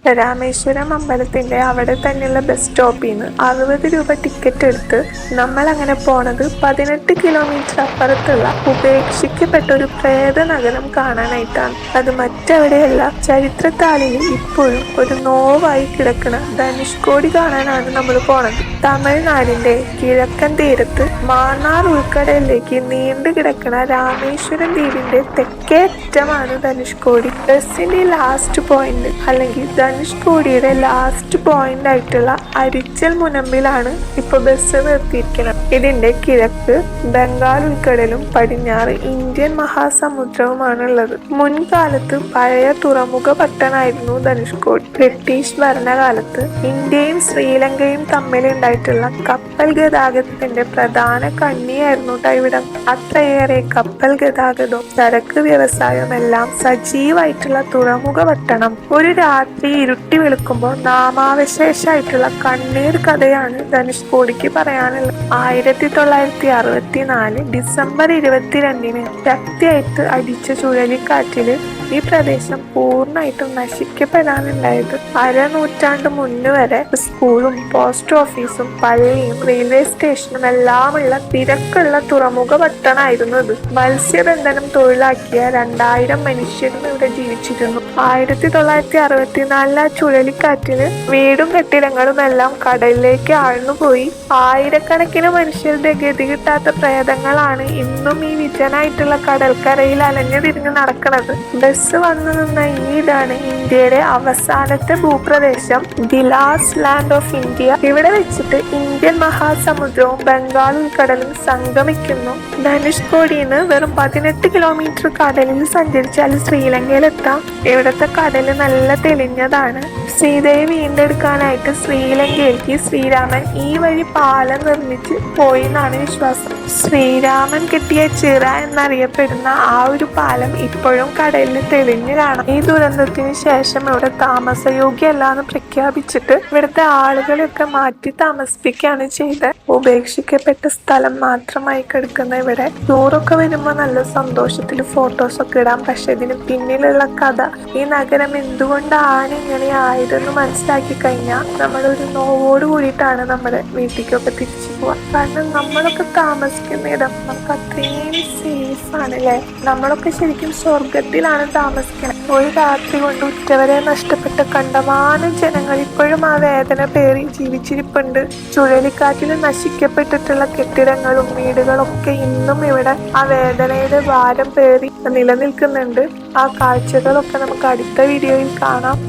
രാമേശ്വരം അമ്പലത്തിന്റെ അവിടെ തന്നെയുള്ള ബസ് സ്റ്റോപ്പിൽ നിന്ന് 60 രൂപ ടിക്കറ്റ് എടുത്ത് നമ്മൾ അങ്ങനെ പോണത് 18 കിലോമീറ്റർ അപ്പുറത്തുള്ള ഉപേക്ഷിക്കപ്പെട്ട ഒരു പ്രേത നഗരം കാണാനായിട്ടാണ്. അത് മറ്റെവിടെയല്ല, ചരിത്രത്താളിൽ ഇപ്പോഴും ഒരു നോവായി കിടക്കുന്ന ധനുഷ്കോടി കാണാനാണ് നമ്മൾ പോണത്. തമിഴ്നാടിന്റെ കിഴക്കൻ തീരത്ത് മാന്നാർ ഉൾക്കടലിലേക്ക് നീണ്ടു കിടക്കുന്ന രാമേശ്വരം ദ്വീപിന്റെ തെക്കേ അറ്റമാണ് ധനുഷ്കോടി. ബസിന്റെ ലാസ്റ്റ് പോയിന്റ് അല്ലെങ്കിൽ ധനുഷ്കോടിയുടെ ലാസ്റ്റ് പോയിന്റ് ആയിട്ടുള്ള അരിച്ചൽ മുനമ്പിലാണ് ഇപ്പൊ ബസ് നിർത്തിയിരിക്കുന്നത്. ഇതിന്റെ കിഴക്ക് ബംഗാൾ ഉൾക്കടലും പടിഞ്ഞാറ് ഇന്ത്യൻ മഹാസമുദ്രവുമാണുള്ളത്. മുൻകാലത്ത് പഴയ തുറമുഖ പട്ടണമായിരുന്നു ധനുഷ്കോടി. ബ്രിട്ടീഷ് ഭരണകാലത്ത് ഇന്ത്യയും ശ്രീലങ്കയും തമ്മിലുണ്ടായിട്ടുള്ള കപ്പൽ ഗതാഗതത്തിന്റെ പ്രധാന കണ്ണിയായിരുന്നു ഇവിടം. അത്രയേറെ കപ്പൽ ഗതാഗതവും ചരക്ക് വ്യവസായവും എല്ലാം സജീവമായിട്ടുള്ള തുറമുഖ പട്ടണം. ഒരു രാത്രി ഇരുട്ടി വെളുക്കുമ്പോൾ നാമാവശേഷമായിട്ടുള്ള കണ്ണീർ കഥയാണ് ധനുഷ്കോടിക്ക് പറയാനുള്ളത്. 1964 ഡിസംബർ 22 ശക്തിയായിട്ട് അടിച്ച ചുഴലിക്കാറ്റില് ഈ പ്രദേശം പൂർണ്ണമായിട്ടും നശിക്കപ്പെടാനുണ്ടായത്. അരനൂറ്റാണ്ട് മുന്ന് വരെ സ്കൂളും പോസ്റ്റ് ഓഫീസും പള്ളിയും റെയിൽവേ സ്റ്റേഷനും എല്ലാമുള്ള തിരക്കുള്ള തുറമുഖ പട്ടണമായിരുന്നു ഇത്. മത്സ്യബന്ധനം തൊഴിലാക്കിയ 2000 മനുഷ്യരും ഇവിടെ ജീവിച്ചിരുന്നു. 1964 ചുഴലിക്കാറ്റിന് വീടും കെട്ടിടങ്ങളും എല്ലാം കടലിലേക്ക് ആഴ്ന്നുപോയി. ആയിരക്കണക്കിന് മനുഷ്യരുടെ ഗതി കിട്ടാത്ത പ്രേതങ്ങളാണ് ഇന്നും ഈ വിജനായിട്ടുള്ള കടൽക്കരയിൽ അലഞ്ഞു തിരിഞ്ഞ് നടക്കുന്നത്. ബസ് വന്നു നിന്ന ഈടാണ് ഇന്ത്യയുടെ അവസാനത്തെ ഭൂപ്രദേശം, the last land of India. ഇവിടെ വെച്ചിട്ട് ഇന്ത്യൻ മഹാസമുദ്രവും ബംഗാൾ ഉൾക്കടലും സംഗമിക്കുന്നു. ധനുഷ്കോടിന്ന് വെറും 18 കിലോമീറ്റർ കടലിൽ സഞ്ചരിച്ചാൽ ശ്രീലങ്കയിലെത്താം. ഇവിടുത്തെ കടല് നല്ല തെളിഞ്ഞതാണ്. സീതയെ വീണ്ടെടുക്കാനായിട്ട് ശ്രീലങ്കയിലേക്ക് ശ്രീരാമൻ ഈ വഴി പാലം നിർമ്മിച്ച് പോയി എന്നാണ് വിശ്വാസം. ശ്രീരാമൻ കെട്ടിയ ചിറ എന്നറിയപ്പെടുന്ന ആ ഒരു പാലം ഇപ്പോഴും കടലിൽ തെളിഞ്ഞു കാണാം. ഈ ദുരന്തത്തിന് ശേഷം ഇവിടെ താമസയോഗ്യമല്ലാന്ന് പ്രഖ്യാപിച്ചിട്ട് ഇവിടുത്തെ ആളുകളെയൊക്കെ മാറ്റി താമസിപ്പിക്കുകയാണ് ചെയ്തത്. ഉപേക്ഷിക്കപ്പെട്ട സ്ഥലം മാത്രമായി കിടക്കുന്ന ഇവിടെ ടൂറൊക്കെ വരുമ്പോൾ നല്ല സന്തോഷത്തിൽ ഫോട്ടോസൊക്കെ ഇടാം. പക്ഷെ ഇതിന് പിന്നിലുള്ള കഥ, ഈ നഗരം എന്തുകൊണ്ടാണ് ഇങ്ങനെ ആയതെന്ന് മനസ്സിലാക്കി കഴിഞ്ഞാൽ നമ്മളൊരു നോവോട് കൂടിയിട്ടാണ് നമ്മുടെ വീട്ടിലേക്കൊക്കെ തിരിച്ചു പോവാ. കാരണം നമ്മളൊക്കെ താമസിക്കുന്ന ഇടം നമുക്ക് അത്രയും സേഫ് ആണല്ലേ. നമ്മളൊക്കെ ശരിക്കും സ്വർഗത്തിലാണ് താമസിക്കുന്നത്. ഒരു രാത്രി കൊണ്ട് ഉറ്റവരെ നഷ്ടപ്പെട്ട കണ്ടമാനം ജനങ്ങൾ ഇപ്പോഴും ആ വേദന പേറി ജീവിച്ചിരിപ്പുണ്ട്. ചുഴലിക്കാറ്റിൽ നശിക്കപ്പെട്ടിട്ടുള്ള കെട്ടിടങ്ങളും വീടുകളൊക്കെ ഇന്നും ഇവിടെ ആ വേദനയുടെ ഭാരം പേറി നിലനിൽക്കുന്നുണ്ട്. ആ കാഴ്ചകളൊക്കെ നമുക്ക് അടുത്ത വീഡിയോയിൽ കാണാം.